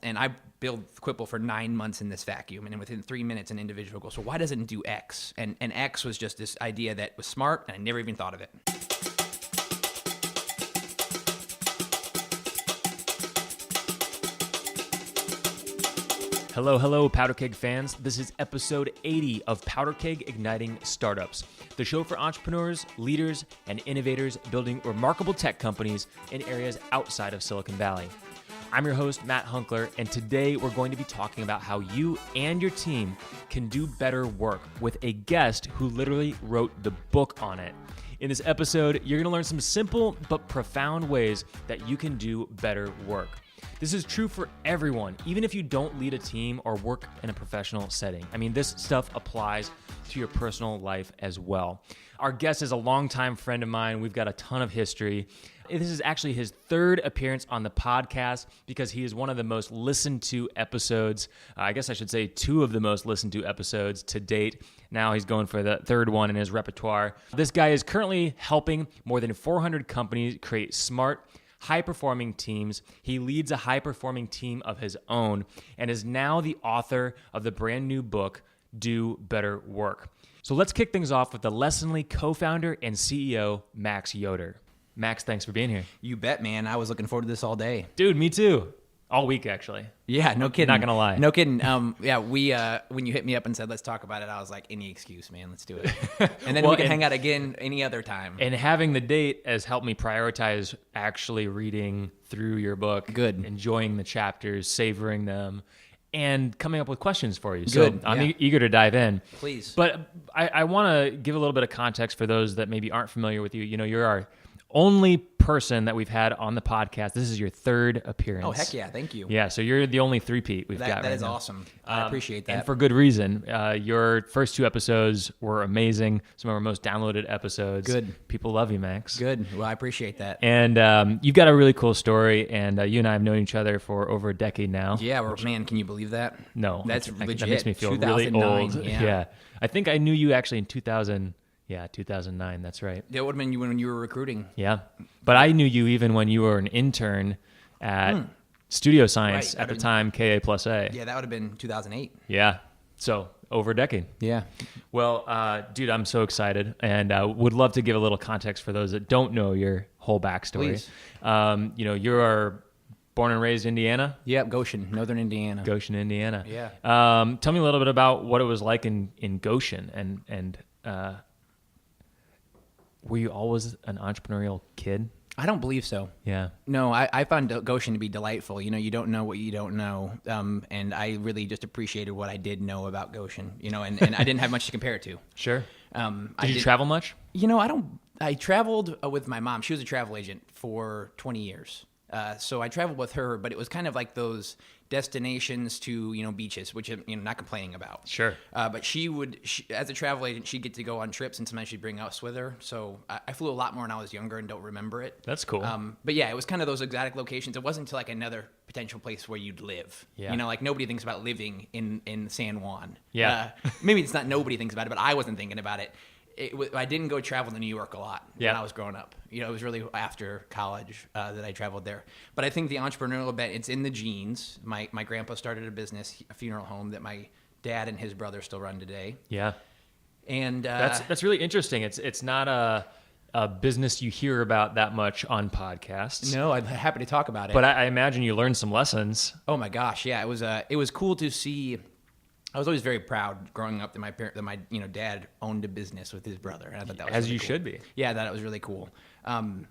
And I built Quibble for 9 months in this vacuum, and within 3 minutes, an individual goes, so why doesn't it do X? And X was just this idea that was smart, and I never even thought of it. Hello, Powderkeg fans. This is episode 80 of Powderkeg Igniting Startups, the show for entrepreneurs, leaders, and innovators building remarkable tech companies in areas outside of Silicon Valley. I'm your host, Matt Hunkler, and today we're going to be talking about how you and your team can do better work with a guest who literally wrote the book on it. In this episode, you're going to learn some simple but profound ways that you can do better work. This is true for everyone, even if you don't lead a team or work in a professional setting. I mean, this stuff applies to your personal life as well. Our guest is a longtime friend of mine. We've got a ton of history. This is actually his third appearance on the podcast because he is one of the most listened to episodes. I guess I should say two of the most listened to episodes to date. Now he's going for the third one in his repertoire. This guy is currently helping more than 400 companies create smart, high-performing teams. He leads a high-performing team of his own and is now the author of the brand new book, Do Better Work. So let's kick things off with the Lessonly co-founder and CEO, Max Yoder. Max, thanks for being here. You bet, man. I was looking forward to this all day. Dude, me too. All week, actually. Yeah, no kidding. Not gonna lie. No kidding. When you hit me up and said, let's talk about it, I was like, any excuse, man, let's do it. And then we can hang out again any other time. And having the date has helped me prioritize actually reading through your book. Good. Enjoying the chapters, savoring them, and coming up with questions for you. Good. So I'm eager to dive in. Please. But I want to give a little bit of context for those that maybe aren't familiar with you. You know, you're our only person that we've had on the podcast. This is your third appearance. Oh, heck yeah. Thank you. Yeah, so you're the only three-peat we've got right now. That is awesome. I appreciate that. And for good reason. Your first two episodes were amazing. Some of our most downloaded episodes. Good. People love you, Max. Good. Well, I appreciate that. And you've got a really cool story, and you and I have known each other for over a decade now. Yeah, man, can you believe that? No. That's legit. That makes me feel really old. Yeah. I think I knew you actually in 2000. Yeah, 2009. That's right. That would have been you when you were recruiting. Yeah. But I knew you even when you were an intern at Studio Science at the time, KA plus A. Yeah, that would have been 2008. Yeah. So over a decade. Yeah. Well, dude, I'm so excited and would love to give a little context for those that don't know your whole backstory. Please. You're born and raised Indiana? Yep, Goshen, Northern Indiana. Goshen, Indiana. Yeah. Tell me a little bit about what it was like in Goshen and were you always an entrepreneurial kid? I don't believe so. Yeah. No, I found Goshen to be delightful. You know, you don't know what you don't know. And I really just appreciated what I did know about Goshen, you know, and I didn't have much to compare it to. Sure. Did you travel much? You know, I traveled with my mom. She was a travel agent for 20 years. So I traveled with her, but it was kind of like those destinations to, you know, beaches, which I'm not complaining about. Sure. But she as a travel agent, she'd get to go on trips, and sometimes she'd bring us with her. So I flew a lot more when I was younger and don't remember it. That's cool. But yeah, it was kind of those exotic locations. It wasn't to like another potential place where you'd live. Yeah. You know, like nobody thinks about living in San Juan. Yeah. Maybe it's not nobody thinks about it, but I wasn't thinking about it. I didn't go travel to New York a lot when I was growing up. You know, it was really after college that I traveled there. But I think the entrepreneurial bent, it's in the genes. My grandpa started a business, a funeral home that my dad and his brother still run today. Yeah. And that's really interesting. It's not a business you hear about that much on podcasts. No, I'm happy to talk about it. But I imagine you learned some lessons. Oh my gosh, yeah. It was cool to see. I was always very proud growing up that my dad owned a business with his brother, and I thought that was as really you cool. should be. Yeah, I thought it was really cool. And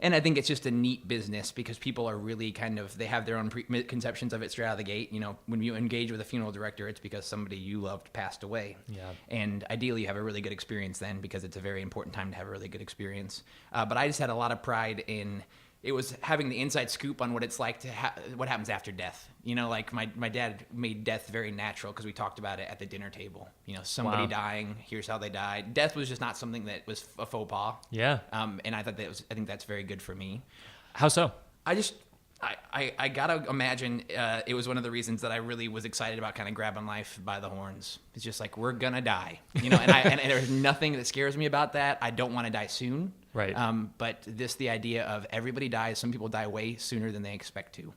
I think it's just a neat business because people are really they have their own preconceptions of it straight out of the gate. You know, when you engage with a funeral director, it's because somebody you loved passed away. Yeah. And ideally, you have a really good experience then because it's a very important time to have a really good experience. But I just had a lot of pride in. It was having the inside scoop on what it's like to what happens after death. You know, like my dad made death very natural because we talked about it at the dinner table. You know, somebody dying, here's how they died. Death was just not something that was a faux pas. Yeah. And I think that's very good for me. How so? I gotta imagine it was one of the reasons that I really was excited about kind of grabbing life by the horns. It's just like, we're gonna die, you know, and there's nothing that scares me about that. I don't want to die soon. Right. But the idea of everybody dies. Some people die way sooner than they expect to.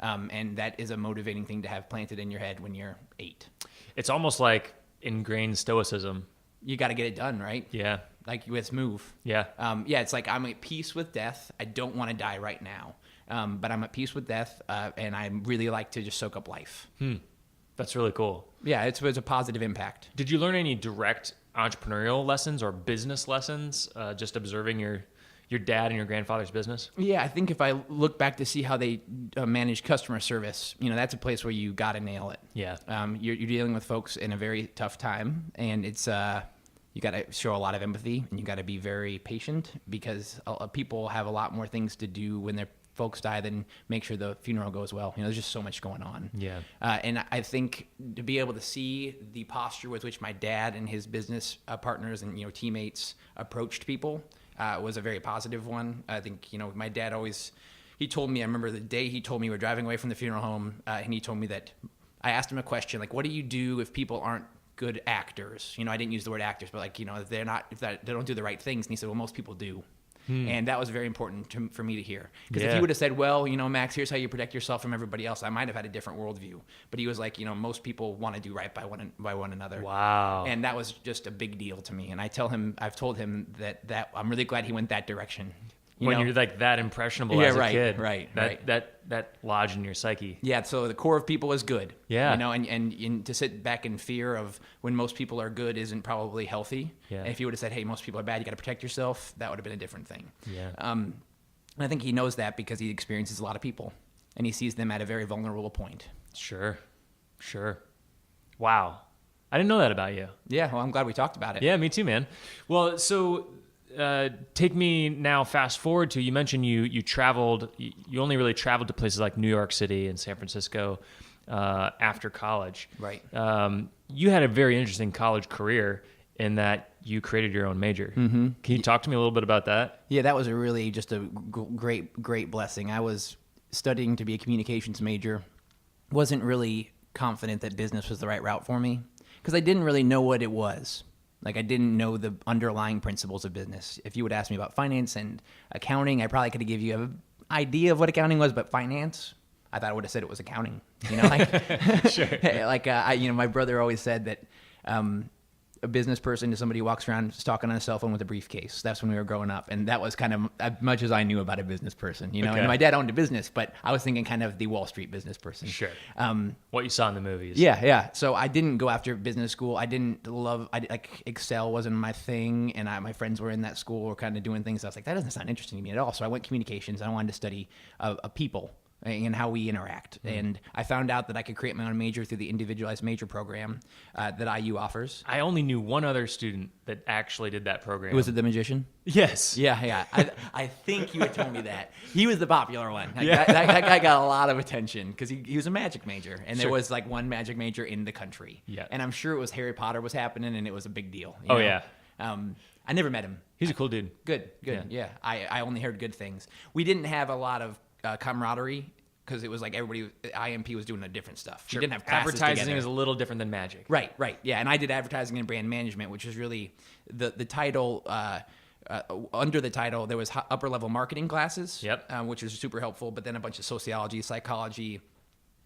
And that is a motivating thing to have planted in your head when you're 8. It's almost like ingrained stoicism. You got to get it done, right? Yeah. Like, let's move. Yeah. It's like I'm at peace with death. I don't want to die right now, but I'm at peace with death, and I really like to just soak up life. That's really cool. Yeah, it's a positive impact. Did you learn any direct entrepreneurial lessons or business lessons just observing your dad and your grandfather's business? Yeah, I think if I look back to see how they manage customer service, that's a place where you got to nail it. Yeah. You're dealing with folks in a very tough time, and it's you got to show a lot of empathy, and you got to be very patient, because people have a lot more things to do when their folks die than make sure the funeral goes well. There's just so much going on. Yeah. And I think to be able to see the posture with which my dad and his business partners and teammates approached people was a very positive one. I think my dad always, he told me, I remember the day he told me we were driving away from the funeral home, and he told me that I asked him a question like, what do you do if people aren't good actors? I didn't use the word actors, but like, if they don't do the right things. And he said, well, most people do. And that was very important for me to hear. Because if he would have said, well, Max, here's how you protect yourself from everybody else, I might have had a different worldview. But he was like, most people want to do right by one another. Wow. And that was just a big deal to me. And I've told him that I'm really glad he went that direction. When you're like that impressionable as a kid. Right. That lodged in your psyche. Yeah, so the core of people is good. Yeah. And to sit back in fear of when most people are good isn't probably healthy. Yeah. And if you would have said, hey, most people are bad, you got to protect yourself, that would have been a different thing. Yeah. And I think he knows that because he experiences a lot of people, and he sees them at a very vulnerable point. Sure. Wow. I didn't know that about you. Yeah, well, I'm glad we talked about it. Yeah, me too, man. Well, so take me now fast forward to, you mentioned you traveled, you only really traveled to places like New York City and San Francisco after college. Right. You had a very interesting college career in that you created your own major. Mm-hmm. Can you talk to me a little bit about that? Yeah, that was just a great blessing. I was studying to be a communications major. Wasn't really confident that business was the right route for me because I didn't really know what it was. Like, I didn't know the underlying principles of business. If you would ask me about finance and accounting, I probably could have given you an idea of what accounting was, but finance, I thought I would have said it was accounting. Sure. Like, my brother always said that a business person is somebody who walks around talking on a cell phone with a briefcase. That's when we were growing up. And that was kind of as much as I knew about a business person, Okay. And my dad owned a business, but I was thinking kind of the Wall Street business person. Sure. What you saw in the movies. Yeah. So I didn't go after business school. Excel wasn't my thing. And my friends were in that school, were kind of doing things. I was like, that doesn't sound interesting to me at all. So I went communications. I wanted to study people and how we interact. Mm-hmm. And I found out that I could create my own major through the individualized major program that IU offers. I only knew one other student that actually did that program. Was it the magician? Yes. Yeah. I think you had told me that. He was the popular one. That guy got a lot of attention because he was a magic major. And there was like one magic major in the country. Yeah. And I'm sure it was Harry Potter was happening and it was a big deal. Yeah. I never met him. He's a cool dude. Good. Yeah. I only heard good things. We didn't have a lot of camaraderie because it was like everybody, IMP was doing a different stuff. Sure. We didn't have classes Advertising together. is a little different than magic. Right. Yeah, and I did advertising and brand management, which is really the title. Under the title, there was upper level marketing classes, which was super helpful. But then a bunch of sociology, psychology,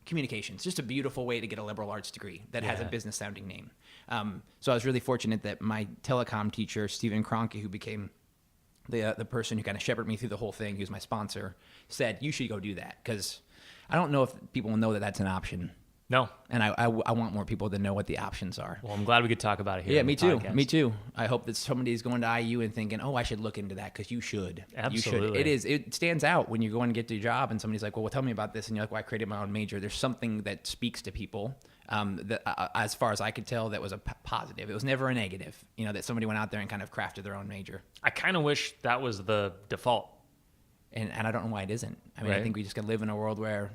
communications. Just a beautiful way to get a liberal arts degree that has a business sounding name. So I was really fortunate that my telecom teacher, Stephen Cronky, who became the person who kind of shepherded me through the whole thing, who's my sponsor, said, you should go do that. Because I don't know if people know that that's an option. No. And I want more people to know what the options are. Well, I'm glad we could talk about it here. Yeah, me too. Me too. I hope that somebody's going to IU and thinking, I should look into that because you should. Absolutely. You should. It stands out when you go and get to your job and somebody's like, well, tell me about this. And you're like, well, I created my own major. There's something that speaks to people that, as far as I could tell, that was a positive. It was never a negative, that somebody went out there and kind of crafted their own major. I kind of wish that was the default. And I don't know why it isn't. I mean, I think we just got to live in a world where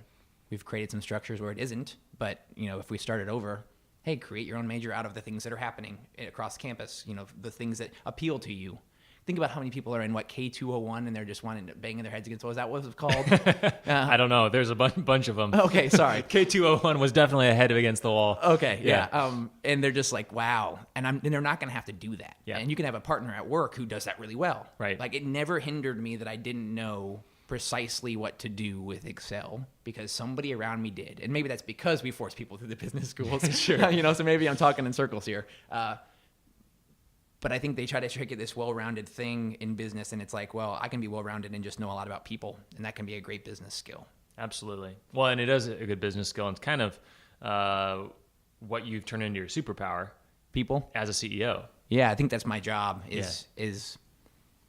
we've created some structures where it isn't. But, if we started over, hey, create your own major out of the things that are happening across campus, the things that appeal to you. Think about how many people are in, K201, and they're just wanting to banging their heads against, what was that what it was called? I don't know. There's a bunch of them. Okay, sorry. K201 was definitely a head against the wall. Okay, yeah. And they're just like, wow. And they're not going to have to do that. Yeah. And you can have a partner at work who does that really well. Right. Like, it never hindered me that I didn't know precisely what to do with Excel because somebody around me did. And maybe that's because we force people through the business schools. Sure. You know, so maybe I'm talking in circles here. But I think they try to make it this well-rounded thing in business, and it's like, well, I can be well-rounded and just know a lot about people, and that can be a great business skill. Absolutely. Well, and it is a good business skill, and it's kind of what you've turned into your superpower. People? As a CEO. Yeah, I think that's my job is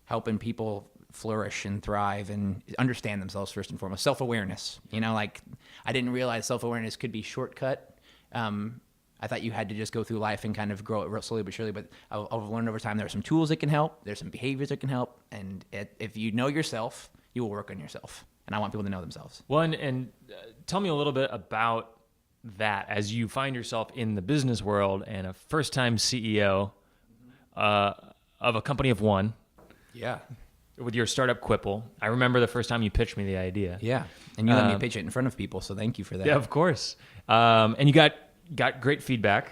helping people flourish and thrive and understand themselves first and foremost. Self-awareness. You know, like I didn't realize self-awareness could be shortcut. I thought you had to just go through life and kind of grow it slowly but surely. But I've learned over time there are some tools that can help. There's some behaviors that can help. And if you know yourself, you will work on yourself. And I want people to know themselves. Well, and tell me a little bit about that as you find yourself in the business world and a first-time CEO of a company of one. Yeah. With your startup Quibble. I remember the first time you pitched me the idea. Yeah. And you let me pitch it in front of people, so thank you for that. Yeah, of course. And you got great feedback.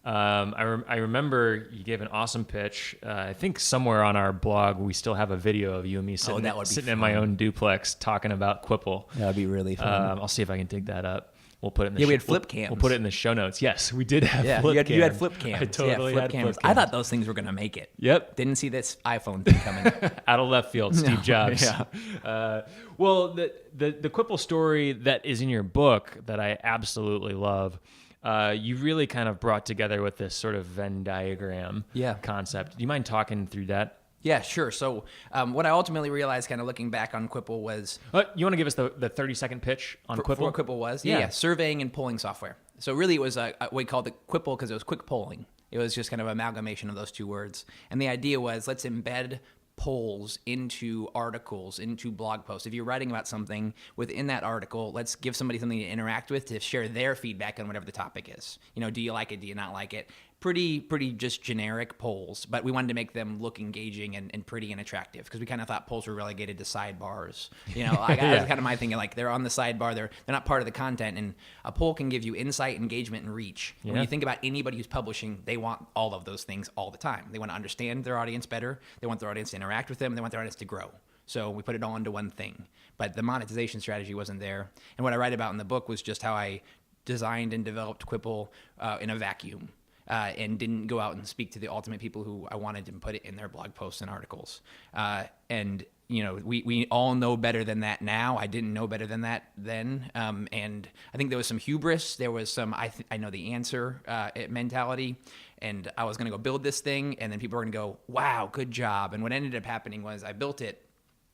I remember you gave an awesome pitch. I think somewhere on our blog we still have a video of you and me sitting in my own duplex talking about Quibble. That would be really fun. I'll see if I can dig that up. We'll put it in the we had flip cams. We'll put it in the show notes. Yes, we did have flip cams. You had flip cams. I totally flip had cams. flip cams. I thought those things were going to make it. Yep. Didn't see this iPhone thing coming. Out of left field, Steve Jobs. Yeah. Well, the Quibble story that is in your book that I absolutely love, you really kind of brought together with this sort of Venn diagram concept. Do you mind talking through that? Yeah, sure. So what I ultimately realized kind of looking back on Quibble was... you want to give us the 30-second pitch on Quibble? What Quibble was? Yeah. Surveying and polling software. So really it was we called it Quibble because it was quick polling. It was just kind of an amalgamation of those two words. And the idea was let's embed polls into articles, into blog posts. If you're writing about something within that article, let's give somebody something to interact with to share their feedback on whatever the topic is. You know, do you like it? Do you not like it? Pretty just generic polls, but we wanted to make them look engaging and pretty and attractive because we kind of thought polls were relegated to sidebars. You know, that was kind of my thinking. Like they're on the sidebar, they're not part of the content, and a poll can give you insight, engagement, and reach. Yeah. When you think about anybody who's publishing, they want all of those things all the time. They want to understand their audience better. They want their audience to interact with them. They want their audience to grow. So we put it all into one thing, but the monetization strategy wasn't there. And what I write about in the book was just how I designed and developed Quibble in a vacuum. And didn't go out and speak to the ultimate people who I wanted to put it in their blog posts and articles. And, you know, we all know better than that now. I didn't know better than that then. And I think there was some hubris. There was some, I know the answer mentality. And I was going to go build this thing. And then people were going to go, wow, good job. And what ended up happening was I built it.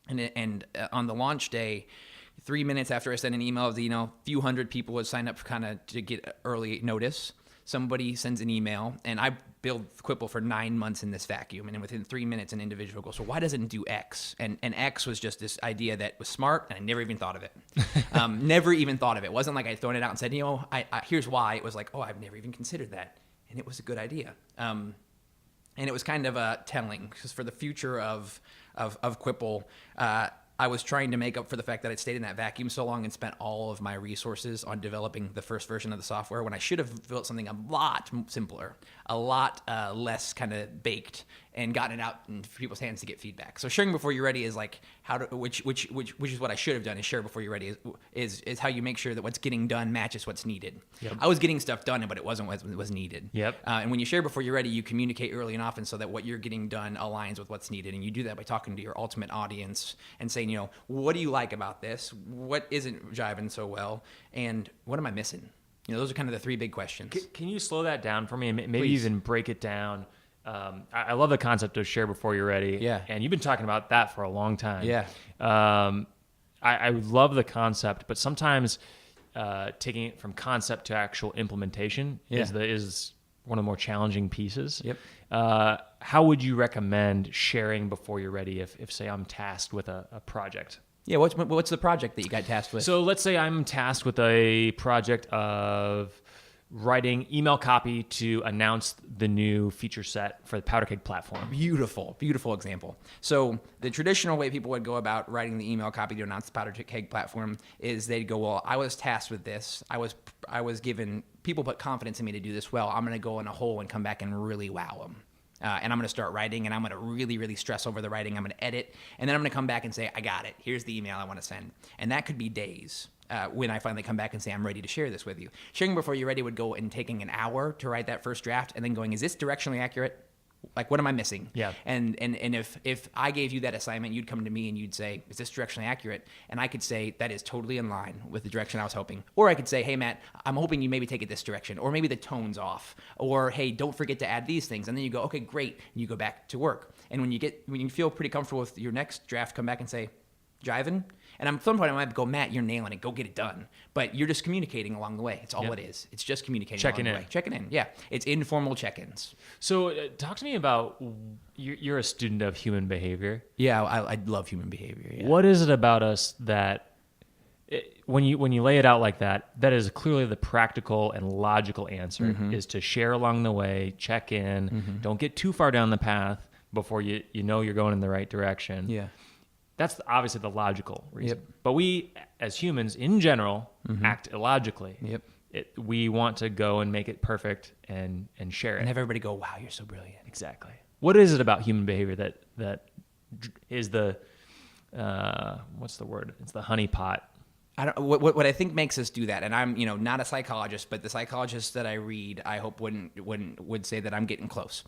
And on the launch day, 3 minutes after I sent an email of a few hundred people would sign up kind of to get early notice. Somebody sends an email, and I built Quibble for 9 months in this vacuum, and then within 3 minutes, an individual goes, so why doesn't it do X? And X was just this idea that was smart, and I never even thought of it. Never even thought of it. It wasn't like I'd thrown it out and said, here's why. It was like, I've never even considered that, and it was a good idea. And it was kind of telling, because for the future of Quibble, I was trying to make up for the fact that I'd stayed in that vacuum so long and spent all of my resources on developing the first version of the software when I should have built something a lot simpler, a lot less kind of baked, and gotten it out in people's hands to get feedback. So sharing before you're ready is like which is what I should have done. Is share before you're ready is how you make sure that what's getting done matches what's needed. Yep. I was getting stuff done, but it wasn't what was needed. Yep. And when you share before you're ready, you communicate early and often so that what you're getting done aligns with what's needed. And you do that by talking to your ultimate audience and saying, what do you like about this? What isn't jiving so well? And what am I missing? Those are kind of the three big questions. Can you slow that down for me and maybe Please. Even break it down? I love the concept of share before you're ready. Yeah. And you've been talking about that for a long time. Yeah. I love the concept, but sometimes taking it from concept to actual implementation is one of the more challenging pieces. Yep. How would you recommend sharing before you're ready if say, I'm tasked with a project? Yeah, what's the project that you got tasked with? So let's say I'm tasked with a project of writing email copy to announce the new feature set for the Powderkeg platform. Beautiful example. So the traditional way people would go about writing the email copy to announce the Powderkeg platform is they'd go, well, I was tasked with this. I was given, people put confidence in me to do this well. I'm going to go in a hole and come back and really wow them. and I'm going to start writing, and I'm going to really, really stress over the writing. I'm going to edit, and then I'm going to come back and say, I got it. Here's the email I want to send. And that could be days. When I finally come back and say, I'm ready to share this with you. Sharing before you're ready would go and taking an hour to write that first draft and then going, is this directionally accurate? Like, what am I missing? Yeah. And if I gave you that assignment, you'd come to me and you'd say, is this directionally accurate? And I could say, that is totally in line with the direction I was hoping. Or I could say, hey, Matt, I'm hoping you maybe take it this direction. Or maybe the tone's off. Or, hey, don't forget to add these things. And then you go, okay, great. And you go back to work. And when you feel pretty comfortable with your next draft, come back and say, jiving? And at some point I might go, Matt, you're nailing it. Go get it done. But you're just communicating along the way. It's all it is. It's just communicating Checking along the way. Checking in. Yeah. It's informal check-ins. So talk to me about, you're a student of human behavior. Yeah, I love human behavior. Yeah. What is it about us that, when you lay it out like that, that is clearly the practical and logical answer, is to share along the way, check in, don't get too far down the path before you know you're going in the right direction. Yeah. That's obviously the logical reason. Yep. But we, as humans in general, act illogically. Yep. We want to go and make it perfect and share it. And have everybody go, wow, you're so brilliant. Exactly. What is it about human behavior that is the, what's the word? It's the honeypot. What I think makes us do that, and I'm not a psychologist, but the psychologists that I read, I hope would say that I'm getting close.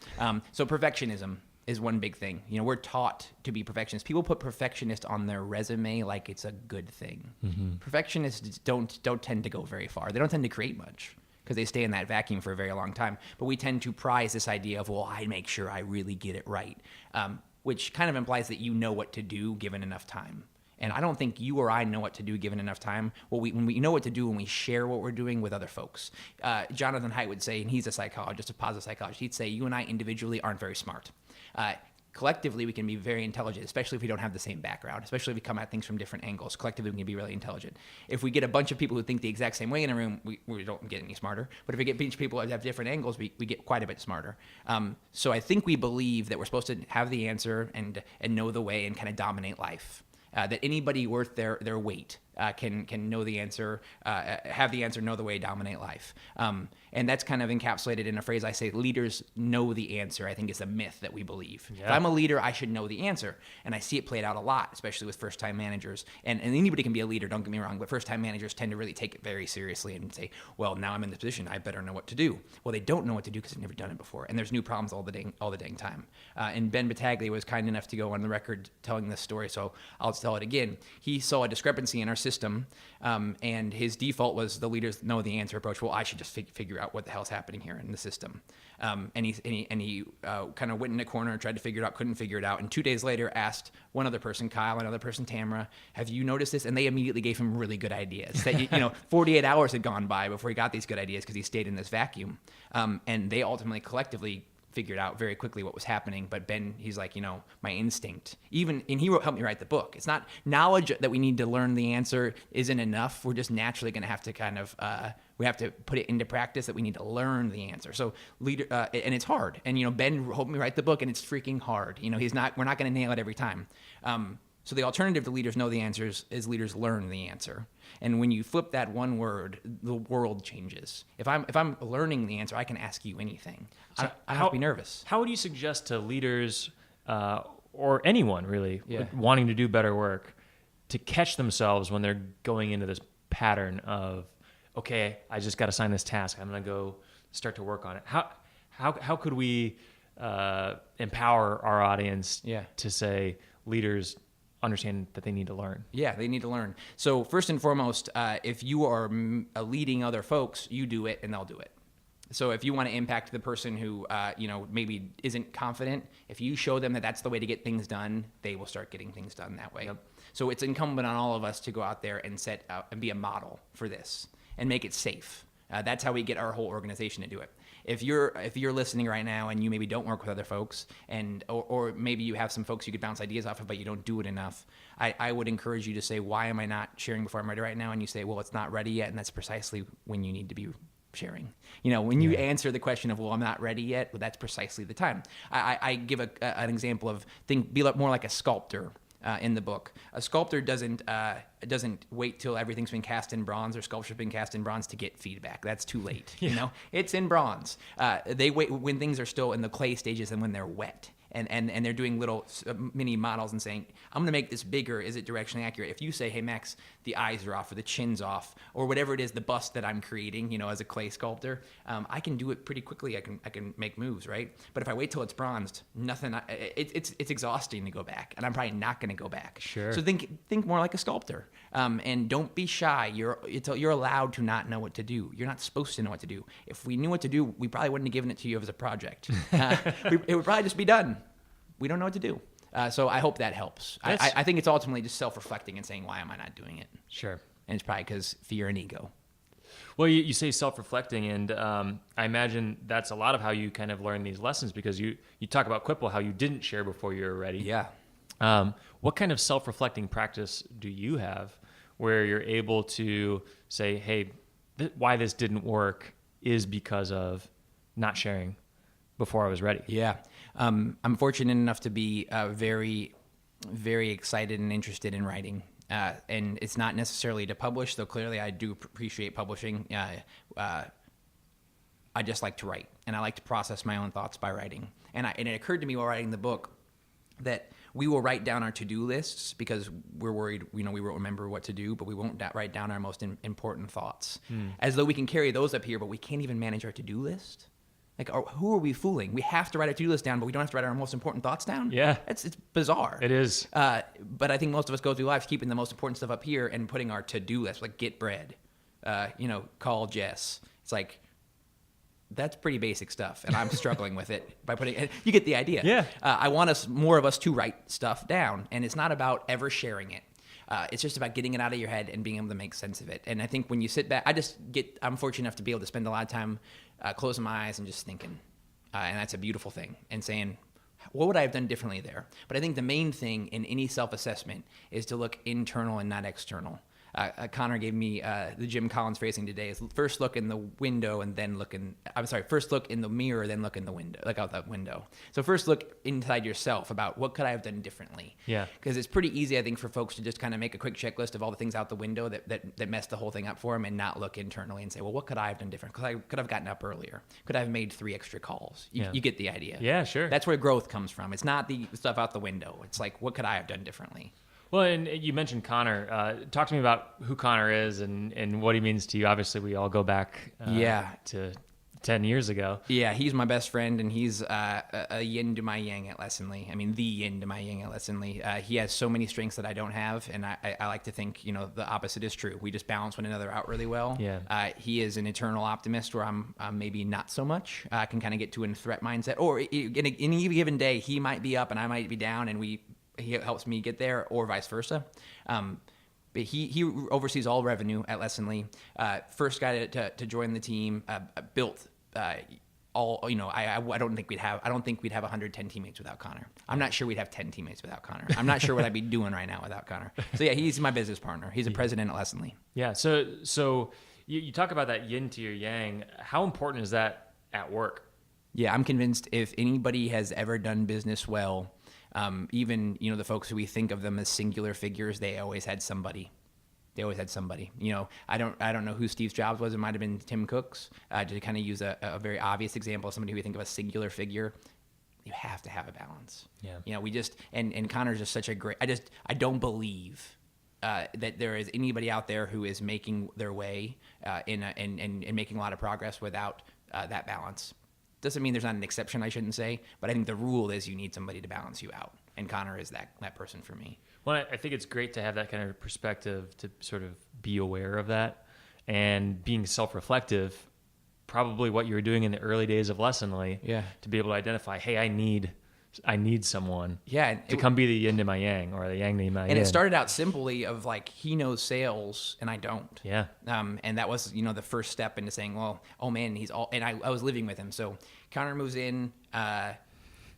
So perfectionism is one big thing. We're taught to be perfectionists. People put perfectionist on their resume like it's a good thing. Perfectionists don't tend to go very far. They don't tend to create much because they stay in that vacuum for a very long time. But we tend to prize this idea of, well, I make sure I really get it right, which kind of implies that you know what to do given enough time. And I don't think you or I know what to do given enough time. When we know what to do when we share what we're doing with other folks. Jonathan Haidt would say, and he's a psychologist, a positive psychologist, he'd say, you and I individually aren't very smart. Collectively, we can be very intelligent, especially if we don't have the same background, especially if we come at things from different angles. Collectively, we can be really intelligent. If we get a bunch of people who think the exact same way in a room, we don't get any smarter. But if we get a bunch of people that have different angles, we get quite a bit smarter. So I think we believe that we're supposed to have the answer and know the way and kind of dominate life. That anybody worth their weight can know the answer, have the answer, know the way, dominate life. And that's kind of encapsulated in a phrase I say, leaders know the answer, I think is a myth that we believe. Yeah. If I'm a leader, I should know the answer. And I see it played out a lot, especially with first-time managers. And anybody can be a leader, don't get me wrong, but first-time managers tend to really take it very seriously and say, well, now I'm in this position, I better know what to do. Well, they don't know what to do because they've never done it before. And there's new problems all the dang time. And Ben Battaglia was kind enough to go on the record telling this story, so I'll tell it again. He saw a discrepancy in our system, and his default was the leaders know the answer approach. Well, I should just figure out what the hell's happening here in the system. And he kind of went in a corner, tried to figure it out, couldn't figure it out. And 2 days later asked one other person, Kyle, another person, Tamara, have you noticed this? And they immediately gave him really good ideas. That 48 hours had gone by before he got these good ideas because he stayed in this vacuum. And they ultimately collectively figured out very quickly what was happening. But Ben, he's like, my instinct, and he helped me write the book. It's not knowledge that we need to learn the answer isn't enough. We're just naturally going to have to kind of, we have to put it into practice that we need to learn the answer. So and it's hard. And, Ben helped me write the book and it's freaking hard. We're not going to nail it every time. So the alternative to leaders know the answers is leaders learn the answer. And when you flip that one word, the world changes. If I'm learning the answer, I can ask you anything. So I don't have to be nervous. How would you suggest to leaders or anyone really wanting to do better work to catch themselves when they're going into this pattern of, okay, I just got to sign this task. I'm going to go start to work on it. How could we empower our audience to say leaders understand that they need to learn? Yeah, they need to learn. So first and foremost, if you are leading other folks, you do it and they'll do it. So if you want to impact the person who, maybe isn't confident, if you show them that that's the way to get things done, they will start getting things done that way. Yep. So it's incumbent on all of us to go out there and set out and be a model for this and make it safe. That's how we get our whole organization to do it. If you're listening right now and you maybe don't work with other folks or maybe you have some folks you could bounce ideas off of, but you don't do it enough, I would encourage you to say, why am I not sharing before I'm ready right now? And you say, well, it's not ready yet. And that's precisely when you need to be sharing. When you answer the question of, well, I'm not ready yet, well, that's precisely the time. I give an example of be more like a sculptor. in the book. A sculptor doesn't wait till everything's been cast in bronze or sculpture's been cast in bronze to get feedback. That's too late. You know, it's in bronze. They wait when things are still in the clay stages and when they're wet. And they're doing little mini models and saying, I'm going to make this bigger. Is it directionally accurate? If you say, hey, Max, the eyes are off or the chin's off or whatever it is, the bust that I'm creating, you know, as a clay sculptor, I can do it pretty quickly. I can make moves, right? But if I wait till it's bronzed, nothing. It's exhausting to go back, and I'm probably not going to go back. Sure. So think more like a sculptor, and don't be shy. You're allowed to not know what to do. You're not supposed to know what to do. If we knew what to do, we probably wouldn't have given it to you as a project. It would probably just be done. We don't know what to do. So I hope that helps. I think it's ultimately just self-reflecting and saying, why am I not doing it? Sure. And it's probably because fear and ego. Well, you say self-reflecting, and I imagine that's a lot of how you kind of learn these lessons, because you talk about Quibble, how you didn't share before you were ready. Yeah. What kind of self-reflecting practice do you have where you're able to say, hey, why this didn't work is because of not sharing before I was ready? Yeah. I'm fortunate enough to be very, very excited and interested in writing. And it's not necessarily to publish, though clearly I do appreciate publishing. I just like to write, and I like to process my own thoughts by writing. And it occurred to me while writing the book that we will write down our to-do lists because we're worried, we won't remember what to do, but we won't write down our most important thoughts. As though we can carry those up here, but we can't even manage our to-do list. Like, who are we fooling? We have to write a to-do list down, but we don't have to write our most important thoughts down? Yeah. It's bizarre. It is. But I think most of us go through life keeping the most important stuff up here and putting our to-do list, like get bread, call Jess. It's like, that's pretty basic stuff, and I'm struggling with it by putting. You get the idea. Yeah. I want more of us to write stuff down, and it's not about ever sharing it. It's just about getting it out of your head and being able to make sense of it. And I think when you sit back, I'm fortunate enough to be able to spend a lot of time closing my eyes and just thinking, and that's a beautiful thing. And saying, what would I have done differently there? But I think the main thing in any self-assessment is to look internal and not external. Connor gave me the Jim Collins phrasing today: is first look in the window and then first look in the mirror, then look in the window, like out that window. So first look inside yourself about what could I have done differently. Yeah. Because it's pretty easy, I think, for folks to just kind of make a quick checklist of all the things out the window that messed the whole thing up for them, and not look internally and say, well, what could I have done different? Could I have gotten up earlier? Could I have made 3 extra calls? You get the idea. Yeah, sure. That's where growth comes from. It's not the stuff out the window. It's like, what could I have done differently? Well, and you mentioned Connor. Talk to me about who Connor is and what he means to you. Obviously, we all go back to 10 years ago. Yeah, he's my best friend, and he's a yin to my yang at Lessonly. I mean, the yin to my yang at Lessonly. He has so many strengths that I don't have, and I like to think, the opposite is true. We just balance one another out really well. Yeah. He is an eternal optimist where I'm maybe not so much. I can kind of get to a threat mindset. Or in any given day, he might be up and I might be down, and he helps me get there, or vice versa. But he oversees all revenue at Lessonly. First guy to join the team. Built all. I don't think we'd have 110 teammates without Connor. I'm not sure we'd have 10 teammates without Connor. I'm not sure what I'd be doing right now without Connor. So yeah, he's my business partner. He's a president at Lessonly. Yeah. So you talk about that yin to your yang. How important is that at work? Yeah, I'm convinced if anybody has ever done business well. Even, the folks who we think of them as singular figures, they always had somebody. I don't know who Steve Jobs was. It might have been Tim Cook's. To kind of use a very obvious example of somebody who we think of a singular figure, you have to have a balance. Yeah. We just, and Connor's just such a great, I don't believe that there is anybody out there who is making their way and making a lot of progress without that balance. Doesn't mean there's not an exception, I shouldn't say, but I think the rule is you need somebody to balance you out, and Connor is that person for me. Well, I think it's great to have that kind of perspective, to sort of be aware of that, and being self-reflective, probably what you were doing in the early days of Lessonly, to be able to identify, hey, I need someone to come be the yin to my yang, or the yang to my yin. And it started out simply of like, he knows sales and I don't. Yeah. And that was, the first step into saying, well, oh man, and I was living with him. So Connor moves in,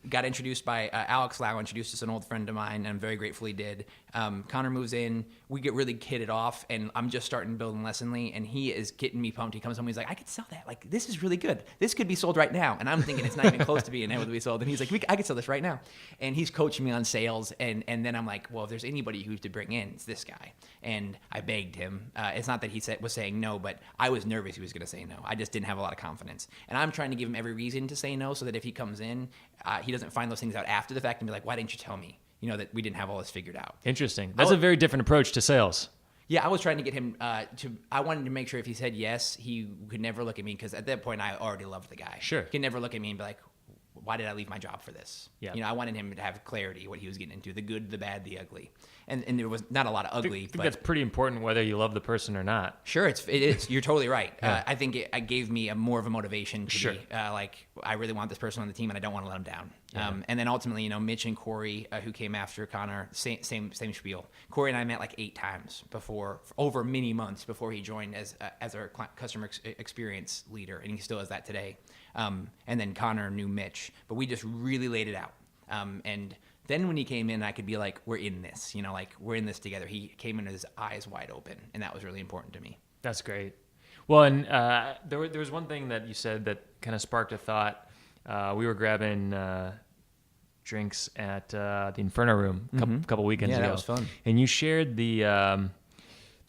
got introduced by Alex Lau, introduced us an old friend of mine, and I'm very grateful he did. Connor moves in. We get really kitted off, and I'm just starting building Lessonly, and he is getting me pumped. He comes home, he's like, I could sell that. Like, this is really good. This could be sold right now. And I'm thinking it's not even close to being able to be sold. And he's like, I could sell this right now. And he's coaching me on sales. And then I'm like, well, if there's anybody who's to bring in, it's this guy. And I begged him. It's not that he was saying no, but I was nervous he was going to say no. I just didn't have a lot of confidence. And I'm trying to give him every reason to say no so that if he comes in, he doesn't find those things out after the fact and be like, why didn't you tell me? That we didn't have all this figured out. Interesting. That's a very different approach to sales. Yeah, I was trying to get him I wanted to make sure if he said yes, he could never look at me, because at that point I already loved the guy. Sure. He could never look at me and be like, why did I leave my job for this? Yeah. I wanted him to have clarity what he was getting into, the good, the bad, the ugly. And there was not a lot of ugly. I think that's pretty important whether you love the person or not. Sure, it is. You're totally right. Yeah. I think it gave me more of a motivation to Sure. be like, I really want this person on the team and I don't want to let him down. Yeah. And then ultimately, Mitch and Corey, who came after Connor, same spiel. Corey and I met like 8 times before, over many months before he joined as our customer experience leader, and he still is that today. And then Connor knew Mitch, but we just really laid it out. And then when he came in, I could be like, we're in this, like we're in this together. He came in with his eyes wide open, and that was really important to me. That's great. Well, and there was one thing that you said that kind of sparked a thought. We were grabbing drinks at the Inferno Room a couple weekends ago. Yeah, that was fun. And you shared the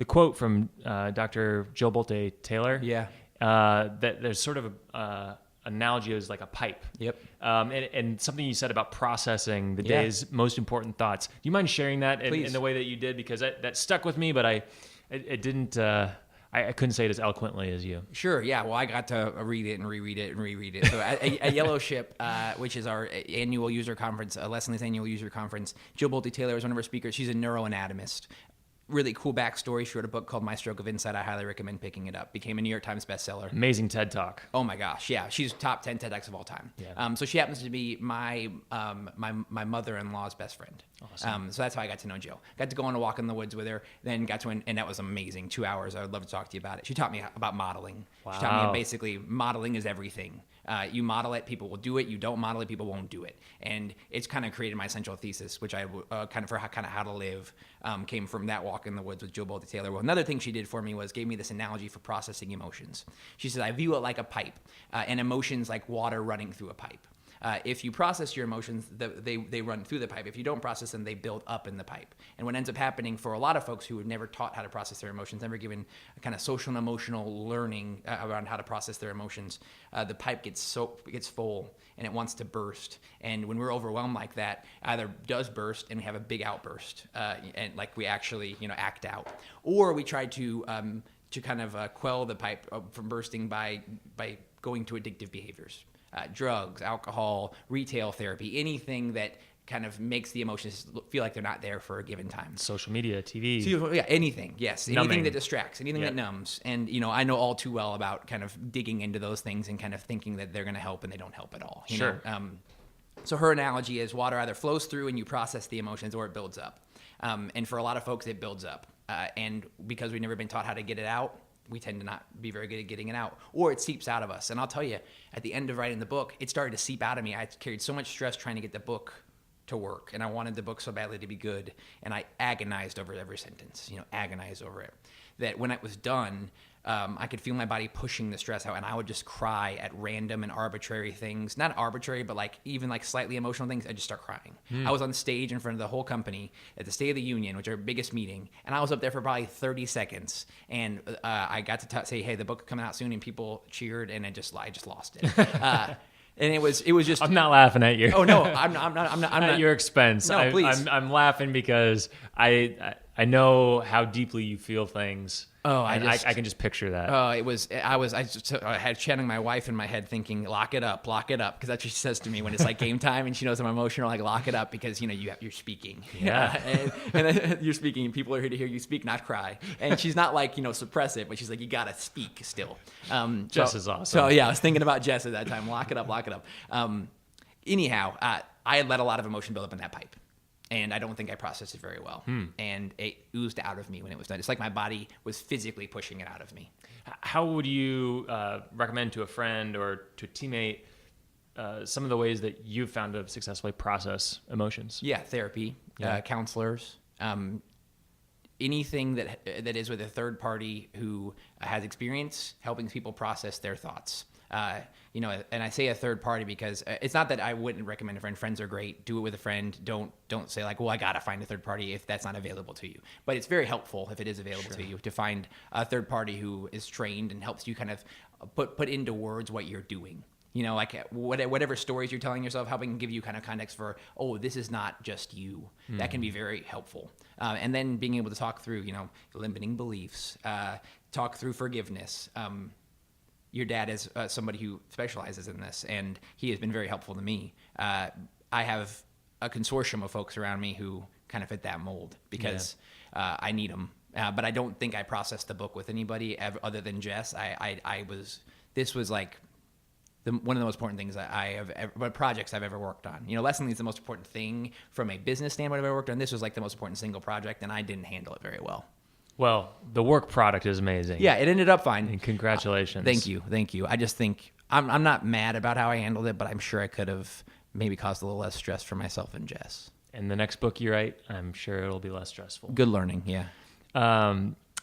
quote from Dr. Jill Bolte Taylor. Yeah. That there's sort of a analogy is like a pipe. Yep. And something you said about processing the day's most important thoughts. Do you mind sharing that in the way that you did? Because that stuck with me, but I couldn't say it as eloquently as you. Sure, yeah. Well, I got to read it and reread it and reread it. So at Yellow Ship, which is our annual user conference, Lessonly's annual user conference, Jill Bolte Taylor was one of our speakers. She's a neuroanatomist. Really cool backstory. She wrote a book called My Stroke of Insight. I highly recommend picking it up. Became a New York Times bestseller. Amazing TED Talk. Oh my gosh, yeah. She's top 10 TEDx of all time. Yeah. So she happens to be my mother-in-law's best friend. Awesome. So that's how I got to know Jill. Got to go on a walk in the woods with her. Then got to, and that was amazing. 2 hours. I would love to talk to you about it. She taught me about modeling. Wow. She taught me basically modeling is everything. You model it, people will do it. You don't model it, people won't do it. And it's kind of created my central thesis, which I kind of how to live, came from that walk in the woods with Jill Bolte Taylor. Well, another thing she did for me was gave me this analogy for processing emotions. She said, I view it like a pipe, and emotions like water running through a pipe. If you process your emotions, they run through the pipe. If you don't process them, they build up in the pipe. And what ends up happening for a lot of folks who have never taught how to process their emotions, never given a kind of social and emotional learning around how to process their emotions, the pipe gets full and it wants to burst. And when we're overwhelmed like that, either does burst and we have a big outburst, and like we actually act out, or we try to kind of quell the pipe from bursting by going to addictive behaviors. Drugs, alcohol, retail therapy, anything that kind of makes the emotions feel like they're not there for a given time. Social media, TV. So, yeah, anything, yes. Numbing. Anything that distracts, anything that numbs. And, I know all too well about kind of digging into those things and kind of thinking that they're going to help and they don't help at all. You know? So her analogy is water either flows through and you process the emotions or it builds up. And for a lot of folks, it builds up. And because we've never been taught how to get it out, we tend to not be very good at getting it out, or it seeps out of us. And I'll tell you, at the end of writing the book, it started to seep out of me. I carried so much stress trying to get the book to work, and I wanted the book so badly to be good, and I agonized over every sentence, agonized over it, that when it was done, I could feel my body pushing the stress out, and I would just cry at random and arbitrary things. Not arbitrary, but even slightly emotional things. I'd just start crying. I was on stage in front of the whole company at the State of the Union, which is our biggest meeting, and I was up there for probably 30 seconds. And I got to say, "Hey, the book is coming out soon," and people cheered, and I just lost it. And it was just. I'm not laughing at you. Oh no, I'm not at your expense. No, please. I'm laughing because I know how deeply you feel things. Oh, I can just picture that. Oh, I had channeling my wife in my head, thinking, "Lock it up," because that's what she says to me when it's like game time, and she knows I'm emotional. Like, lock it up because you're speaking. Yeah, and you're speaking, and people are here to hear you speak, not cry. And she's not suppress it, but she's like, you gotta speak still. Jess is awesome. So yeah, I was thinking about Jess at that time. Lock it up. Anyhow, I had let a lot of emotion build up in that pipe. And I don't think I processed it very well. And it oozed out of me when it was done. It's like my body was physically pushing it out of me. How would you recommend to a friend or to a teammate some of the ways that you've found to successfully process emotions. Yeah, therapy, counselors, anything that is with a third party who has experience helping people process their thoughts. And I say a third party because it's not that I wouldn't recommend a friend. Friends are great. Do it with a friend. Don't say like, well, I got to find a third party if that's not available to you. But it's very helpful if it is available to you to find a third party who is trained and helps you kind of put into words what you're doing. Like whatever stories you're telling yourself, helping give you kind of context for, oh, this is not just you. That can be very helpful. And then being able to talk through, limiting beliefs, talk through forgiveness. Your dad is somebody who specializes in this, and he has been very helpful to me. I have a consortium of folks around me who kind of fit that mold because I need them. But I don't think I processed the book with anybody other than Jess. This was like one of the most important things projects I've ever worked on. Lesson is the most important thing from a business standpoint I've ever worked on. This was like the most important single project, and I didn't handle it very well. Well, the work product is amazing. Yeah, it ended up fine. And congratulations. Thank you. I just think I'm not mad about how I handled it, but I'm sure I could have maybe caused a little less stress for myself and Jess. And the next book you write, I'm sure it'll be less stressful. Good learning, yeah.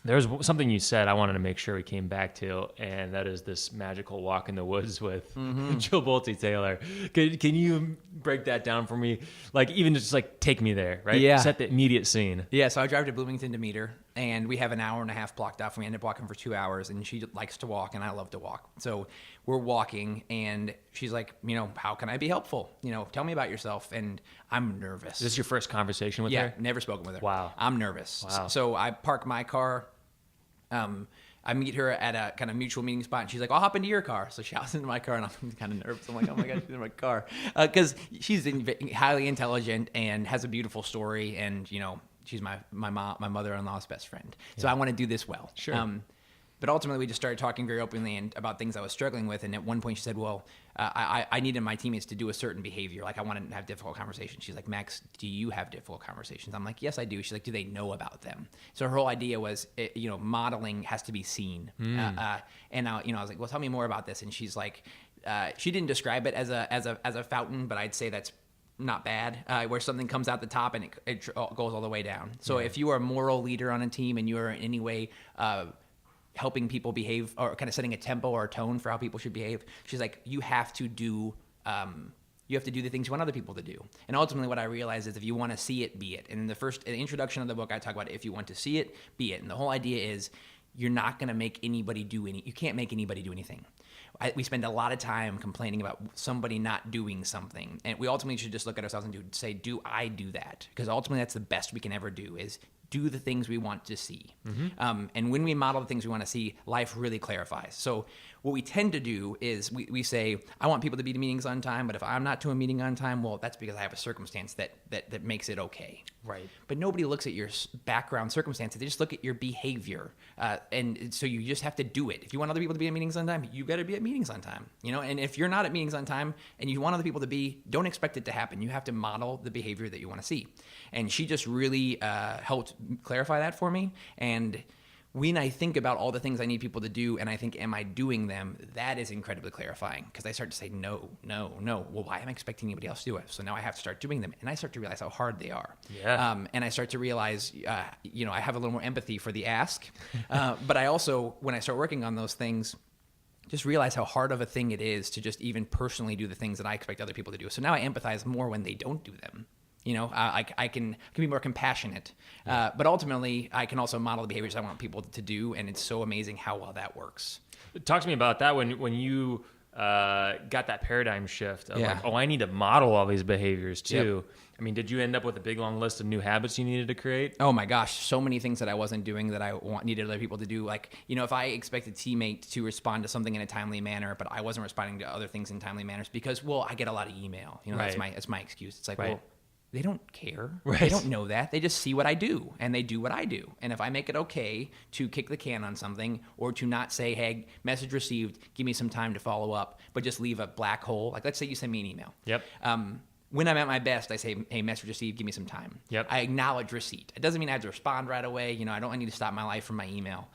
There's something you said I wanted to make sure we came back to, and that is this magical walk in the woods with Jill Bolte Taylor. Can you break that down for me? Like, even just like take me there, right? Yeah. Set the immediate scene. Yeah, so I drive to Bloomington to meet her, and we have an hour and a half blocked off. We end up walking for 2 hours, and she likes to walk, and I love to walk. So we're walking, and she's like, how can I be helpful? Tell me about yourself. And I'm nervous. Is this your first conversation with her? Yeah, never spoken with her. Wow. I'm nervous. Wow. So I park my car. I meet her at a kind of mutual meeting spot, and she's like, I'll hop into your car. So she hops into my car, and I'm kind of nervous. I'm like, oh my God, she's in my car. Because she's highly intelligent and has a beautiful story, and, she's my mother-in-law's best friend. So I want to do this well. Sure. But ultimately, we just started talking very openly and about things I was struggling with. And at one point, she said, well, I needed my teammates to do a certain behavior. Like, I wanted to have difficult conversations. She's like, Max, do you have difficult conversations? I'm like, yes, I do. She's like, do they know about them? So her whole idea was, modeling has to be seen. And I was like, well, tell me more about this. And she's like, she didn't describe it as a fountain, but I'd say that's not bad, where something comes out the top and it goes all the way down. So if you are a moral leader on a team and you are in any way helping people behave or kind of setting a tempo or a tone for how people should behave, she's like, you have to do the things you want other people to do. And ultimately what I realized is if you want to see it, be it. And in the introduction of the book, I talk about if you want to see it, be it. And the whole idea is you're not going to make anybody you can't make anybody do anything. We spend a lot of time complaining about somebody not doing something. And we ultimately should just look at ourselves and say, do I do that? Because ultimately that's the best we can ever do is do the things we want to see. And when we model the things we want to see, life really clarifies. So what we tend to do is we say, I want people to be to meetings on time, but if I'm not to a meeting on time, well, that's because I have a circumstance that makes it okay. Right. But nobody looks at your background circumstances. They just look at your behavior. And so you just have to do it. If you want other people to be at meetings on time, you got to be at meetings on time. And if you're not at meetings on time and you want other people to be, don't expect it to happen. You have to model the behavior that you want to see. And she just really helped clarify that for me. And when I think about all the things I need people to do and I think, am I doing them? That is incredibly clarifying because I start to say, no. Well, why am I expecting anybody else to do it? So now I have to start doing them. And I start to realize how hard they are. Yeah. And I start to realize, I have a little more empathy for the ask. But I also, when I start working on those things, just realize how hard of a thing it is to just even personally do the things that I expect other people to do. So now I empathize more when they don't do them. I can be more compassionate, but ultimately I can also model the behaviors I want people to do, and it's so amazing how well that works. Talk to me about that when you got that paradigm shift of Yeah. like, I need to model all these behaviors too. Yep. I mean, did you end up with a big long list of new habits you needed to create? Oh my gosh, so many things that I wasn't doing that I needed other people to do. Like, if I expect a teammate to respond to something in a timely manner, but I wasn't responding to other things in timely manners because, I get a lot of email. Right. That's my excuse. It's like, Right. well, they don't care. Right. They don't know that. They just see what I do, and they do what I do. And if I make it okay to kick the can on something or to not say, hey, message received, give me some time to follow up, but just leave a black hole. Like, let's say you send me an email. Yep. When I'm at my best, I say, hey, message received, give me some time. Yep. I acknowledge receipt. It doesn't mean I have to respond right away. I don't need to stop my life from my email.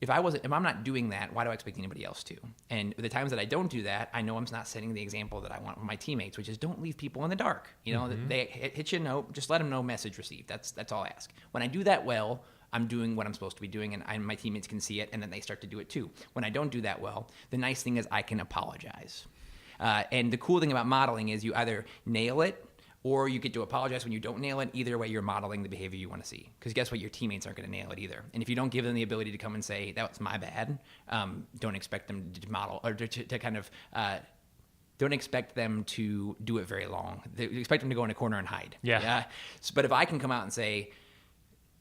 if I'm not doing that, why do I expect anybody else to? And the times that I don't do that, I know I'm not setting the example that I want for my teammates, which is don't leave people in the dark. You know, they hit you a note, just let them know message received. That's all I ask. When I do that well, I'm doing what I'm supposed to be doing, and my teammates can see it, and then they start to do it too. When I don't do that well, the nice thing is I can apologize. And the cool thing about modeling is you either nail it or you get to apologize when you don't nail it. Either way, you're modeling the behavior you want to see. Because guess what? Your teammates aren't going to nail it either. And if you don't give them the ability to come and say, that was my bad, don't expect them to model or to kind of don't expect them to do it very long. They expect them to go in a corner and hide. Yeah. But if I can come out and say,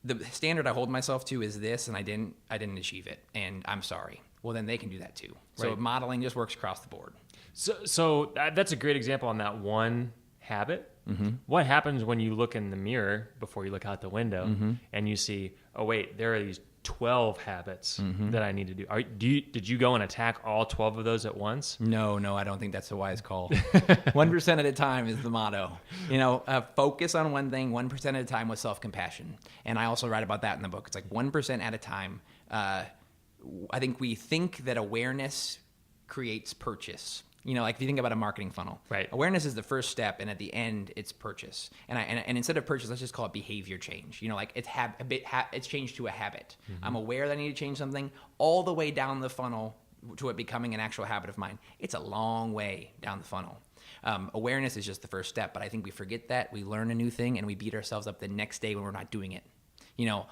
the standard I hold myself to is this, and I didn't achieve it, and I'm sorry. Well, then they can do that too. So Right. modeling just works across the board. So that's a great example on that one habit. What happens when you look in the mirror before you look out the window and you see, oh wait, there are these 12 habits that I need to do. Did you go and attack all 12 of those at once? No, I don't think that's a wise call. 1% at a time is the motto. You know, focus on one thing 1% at a time with self-compassion. And I also write about that in the book. It's like 1% at a time. I think we think that awareness creates purchase. You know, like if you think about a marketing funnel, right? Awareness is the first step, and at the end, it's purchase. And instead of purchase, let's just call it behavior change. You know, like it's changed to a habit. I'm aware that I need to change something. All the way down the funnel to it becoming an actual habit of mine, it's a long way down the funnel. Awareness is just the first step, but I think we forget that. We learn a new thing, and we beat ourselves up the next day when we're not doing it. You know,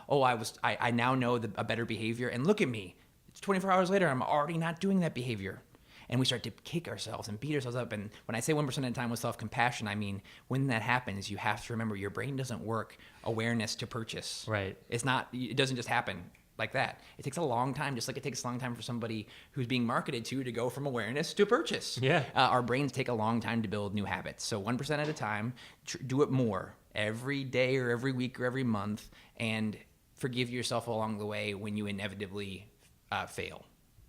I now know a better behavior, and look at me. It's 24 hours later, I'm already not doing that behavior. And we start to kick ourselves and beat ourselves up. And when I say 1% at a time with self-compassion, I mean, when that happens, you have to remember your brain doesn't work awareness to purchase. Right. It doesn't just happen like that. It takes a long time, just like it takes a long time for somebody who's being marketed to go from awareness to purchase. Yeah. Our brains take a long time to build new habits. So 1% at a time, do it more every day or every week or every month, and forgive yourself along the way when you inevitably fail.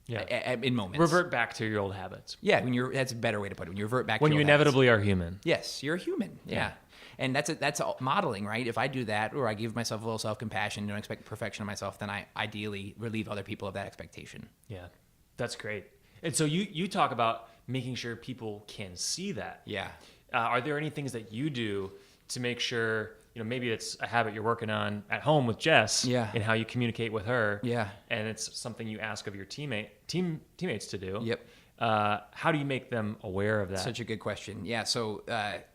Yeah. In moments. Revert back to your old habits. Yeah, that's a better way to put it. When you revert back when to you your old inevitably habits. are human. Yes, you're a human. Yeah. And that's modeling, right? If I do that, or I give myself a little self-compassion, don't expect perfection of myself, then I ideally relieve other people of that expectation. Yeah, that's great. And so you talk about making sure people can see that. Yeah. Are there any things that you do to make sure, you know, maybe it's a habit you're working on at home with Jess, Yeah. and how you communicate with her, Yeah. and it's something you ask of your teammates to do. Yep. How do you make them aware of that? Such a good question. Yeah. So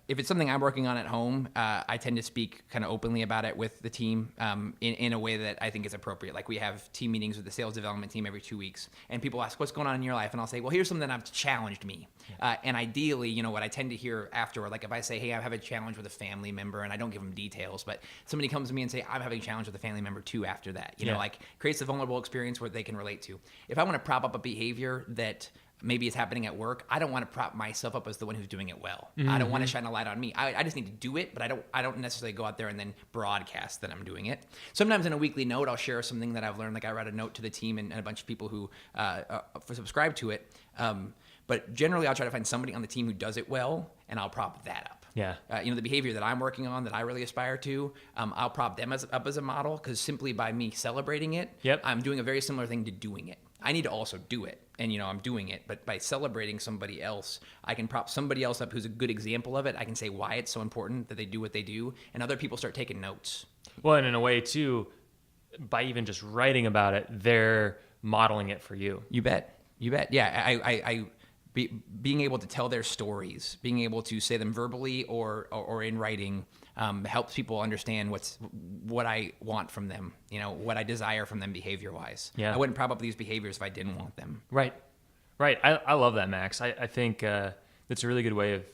if it's something I'm working on at home, I tend to speak kind of openly about it with the team in a way that I think is appropriate. Like we have team meetings with the sales development team every 2 weeks, and people ask, what's going on in your life? And I'll say, well, here's something that's challenged me. And ideally, you know, what I tend to hear afterward, like if I say, hey, I have a challenge with a family member, and I don't give them details, but somebody comes to me and say, I'm having a challenge with a family member too after that. You know, like creates a vulnerable experience where they can relate to. If I want to prop up a behavior that maybe it's happening at work, I don't want to prop myself up as the one who's doing it well. I don't want to shine a light on me. I just need to do it, but I don't necessarily go out there and then broadcast that I'm doing it. Sometimes in a weekly note, I'll share something that I've learned. Like I write a note to the team and a bunch of people who subscribe to it. But generally, I'll try to find somebody on the team who does it well, and I'll prop that up. Yeah. You know, the behavior that I'm working on that I really aspire to, I'll prop them up as a model, because simply by me celebrating it, I'm doing a very similar thing to doing it. I need to also do it, and, you know, I'm doing it. But by celebrating somebody else, I can prop somebody else up who's a good example of it. I can say why it's so important that they do what they do, and other people start taking notes. Well, and in a way, too, by even just writing about it, they're modeling it for you. You bet. Yeah, being able to tell their stories, being able to say them verbally or in writing, helps people understand what I want from them, you know, what I desire from them behavior-wise. Yeah. I wouldn't prop up these behaviors if I didn't want them. Right. I love that, Max. I think that's a really good way of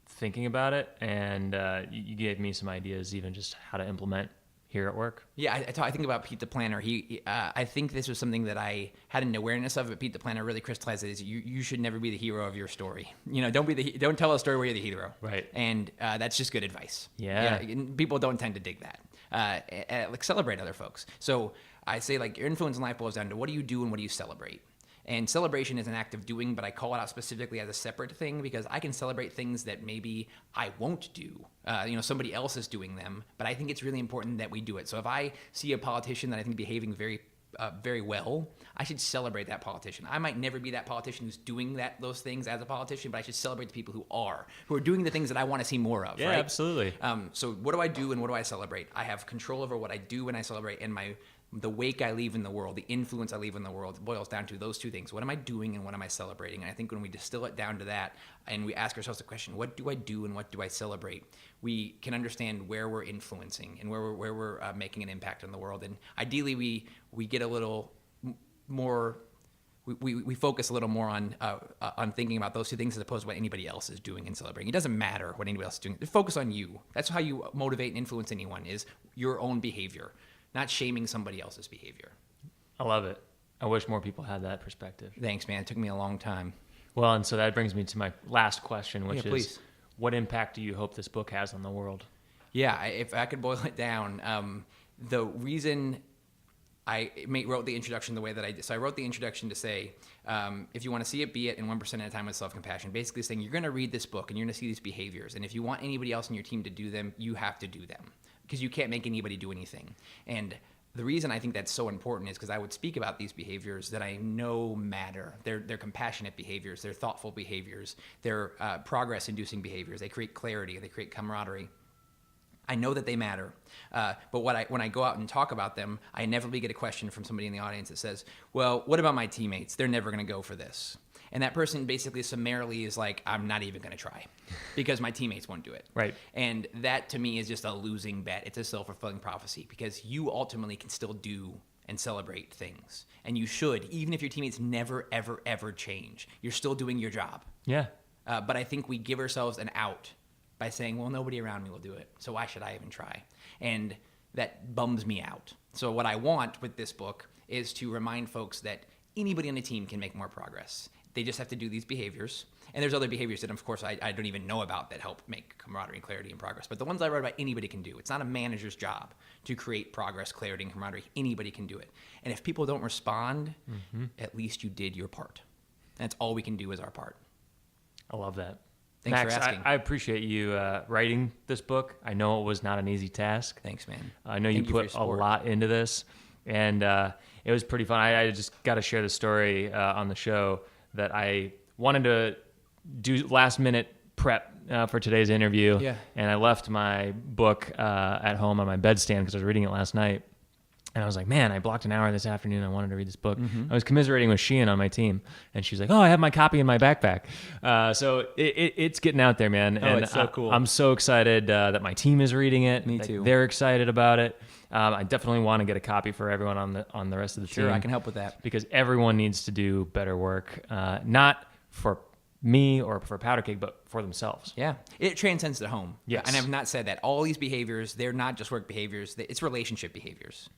thinking about it, and you gave me some ideas, even just how to implement here at work. Yeah, I think about Pete the Planner. I think this was something that I had an awareness of, but Pete the Planner really crystallized it. Is you should never be the hero of your story. You know, don't tell a story where you're the hero. Right. And that's just good advice. Yeah. And people don't tend to dig that. Like celebrate other folks. So I say, like, your influence in life boils down to what do you do and what do you celebrate. And celebration is an act of doing, but I call it out specifically as a separate thing because I can celebrate things that maybe I won't do. You know, somebody else is doing them, but I think it's really important that we do it. So if I see a politician that I think behaving very very well, I should celebrate that politician. I might never be that politician who's doing those things as a politician, but I should celebrate the people who are doing the things that I want to see more of. Yeah, right? Absolutely. So what do I do and what do I celebrate? I have control over what I do when I celebrate, and the wake I leave in the world, the influence I leave in the world, boils down to those two things. What am I doing and what am I celebrating? And I think when we distill it down to that and we ask ourselves the question, what do I do and what do I celebrate? We can understand where we're influencing and where we're making an impact on the world. And ideally, we get a little more, we focus a little more on thinking about those two things as opposed to what anybody else is doing and celebrating. It doesn't matter what anybody else is doing. Focus on you. That's how you motivate and influence anyone, is your own behavior, not shaming somebody else's behavior. I love it. I wish more people had that perspective. Thanks, man. It took me a long time. Well, and so that brings me to my last question, which is, please. What impact do you hope this book has on the world? Yeah, if I could boil it down, the reason I wrote the introduction the way that I did. So I wrote the introduction to say, if you want to see it, be it in 1% at a time with self-compassion. Basically saying you're going to read this book and you're going to see these behaviors. And if you want anybody else in your team to do them, you have to do them. Because you can't make anybody do anything. And the reason I think that's so important is because I would speak about these behaviors that I know matter. They're compassionate behaviors. They're thoughtful behaviors. They're progress-inducing behaviors. They create clarity. They create camaraderie. I know that they matter, but when I go out and talk about them, I inevitably get a question from somebody in the audience that says, well, what about my teammates? They're never going to go for this. And that person basically summarily is like, I'm not even going to try because my teammates won't do it. Right. And that to me is just a losing bet. It's a self-fulfilling prophecy because you ultimately can still do and celebrate things. And you should, even if your teammates never, ever, ever change. You're still doing your job. Yeah. But I think we give ourselves an out by saying, well, nobody around me will do it, so why should I even try? And that bums me out. So what I want with this book is to remind folks that anybody on the team can make more progress. They just have to do these behaviors. And there's other behaviors that, of course, I don't even know about that help make camaraderie and clarity and progress. But the ones I wrote about, anybody can do. It's not a manager's job to create progress, clarity, and camaraderie. Anybody can do it. And if people don't respond, at least you did your part. That's all we can do is our part. I love that. Thanks Max, for asking. I appreciate you writing this book. I know it was not an easy task. Thanks, man. I know Thank you put for your a support. lot into this, and it was pretty fun. I just got to share the story on the show that I wanted to do last-minute prep for today's interview, and I left my book at home on my bedstand because I was reading it last night. And I was like, man, I blocked an hour this afternoon. I wanted to read this book. I was commiserating with Sheehan on my team. And she's like, oh, I have my copy in my backpack. So it's getting out there, man. Oh, and it's so cool. I'm so excited that my team is reading it. Me too. They're excited about it. I definitely want to get a copy for everyone on the rest of the team. Sure, I can help with that. Because everyone needs to do better work, not for me or for Powderkeg, but for themselves. Yeah. It transcends the home. Yes. And I've not said that. All these behaviors, they're not just work behaviors. It's relationship behaviors.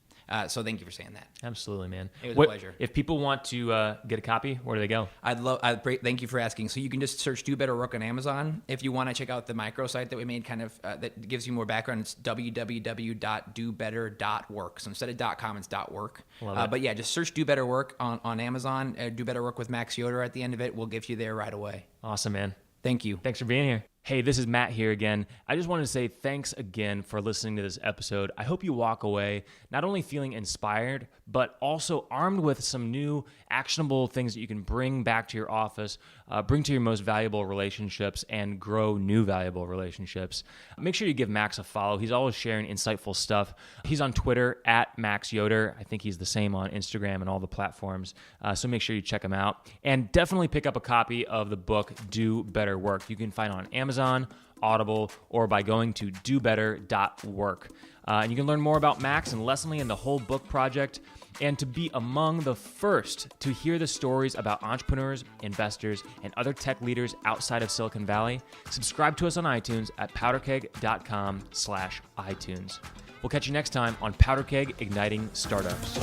So thank you for saying that. Absolutely, man. It was a pleasure. If people want to get a copy, where do they go? Thank you for asking. So you can just search Do Better Work on Amazon. If you want to check out the microsite that we made that gives you more background, it's www.dobetter.work. So instead of .com, it's .work. But yeah, just search Do Better Work on Amazon. Do Better Work with Max Yoder at the end of it. We'll get you there right away. Awesome, man. Thank you. Thanks for being here. Hey, this is Matt here again. I just wanted to say thanks again for listening to this episode. I hope you walk away not only feeling inspired, but also armed with some new actionable things that you can bring back to your office, bring to your most valuable relationships, and grow new valuable relationships. Make sure you give Max a follow. He's always sharing insightful stuff. He's on Twitter at Max Yoder. I think he's the same on Instagram and all the platforms. So make sure you check him out. And definitely pick up a copy of the book, Do Better Work. You can find it on Amazon, Audible, or by going to dobetter.work. And you can learn more about Max and Leslie and the whole book project, and to be among the first to hear the stories about entrepreneurs, investors, and other tech leaders outside of Silicon Valley. Subscribe to us on iTunes at powderkeg.com/iTunes. We'll catch you next time on Powderkeg Igniting Startups.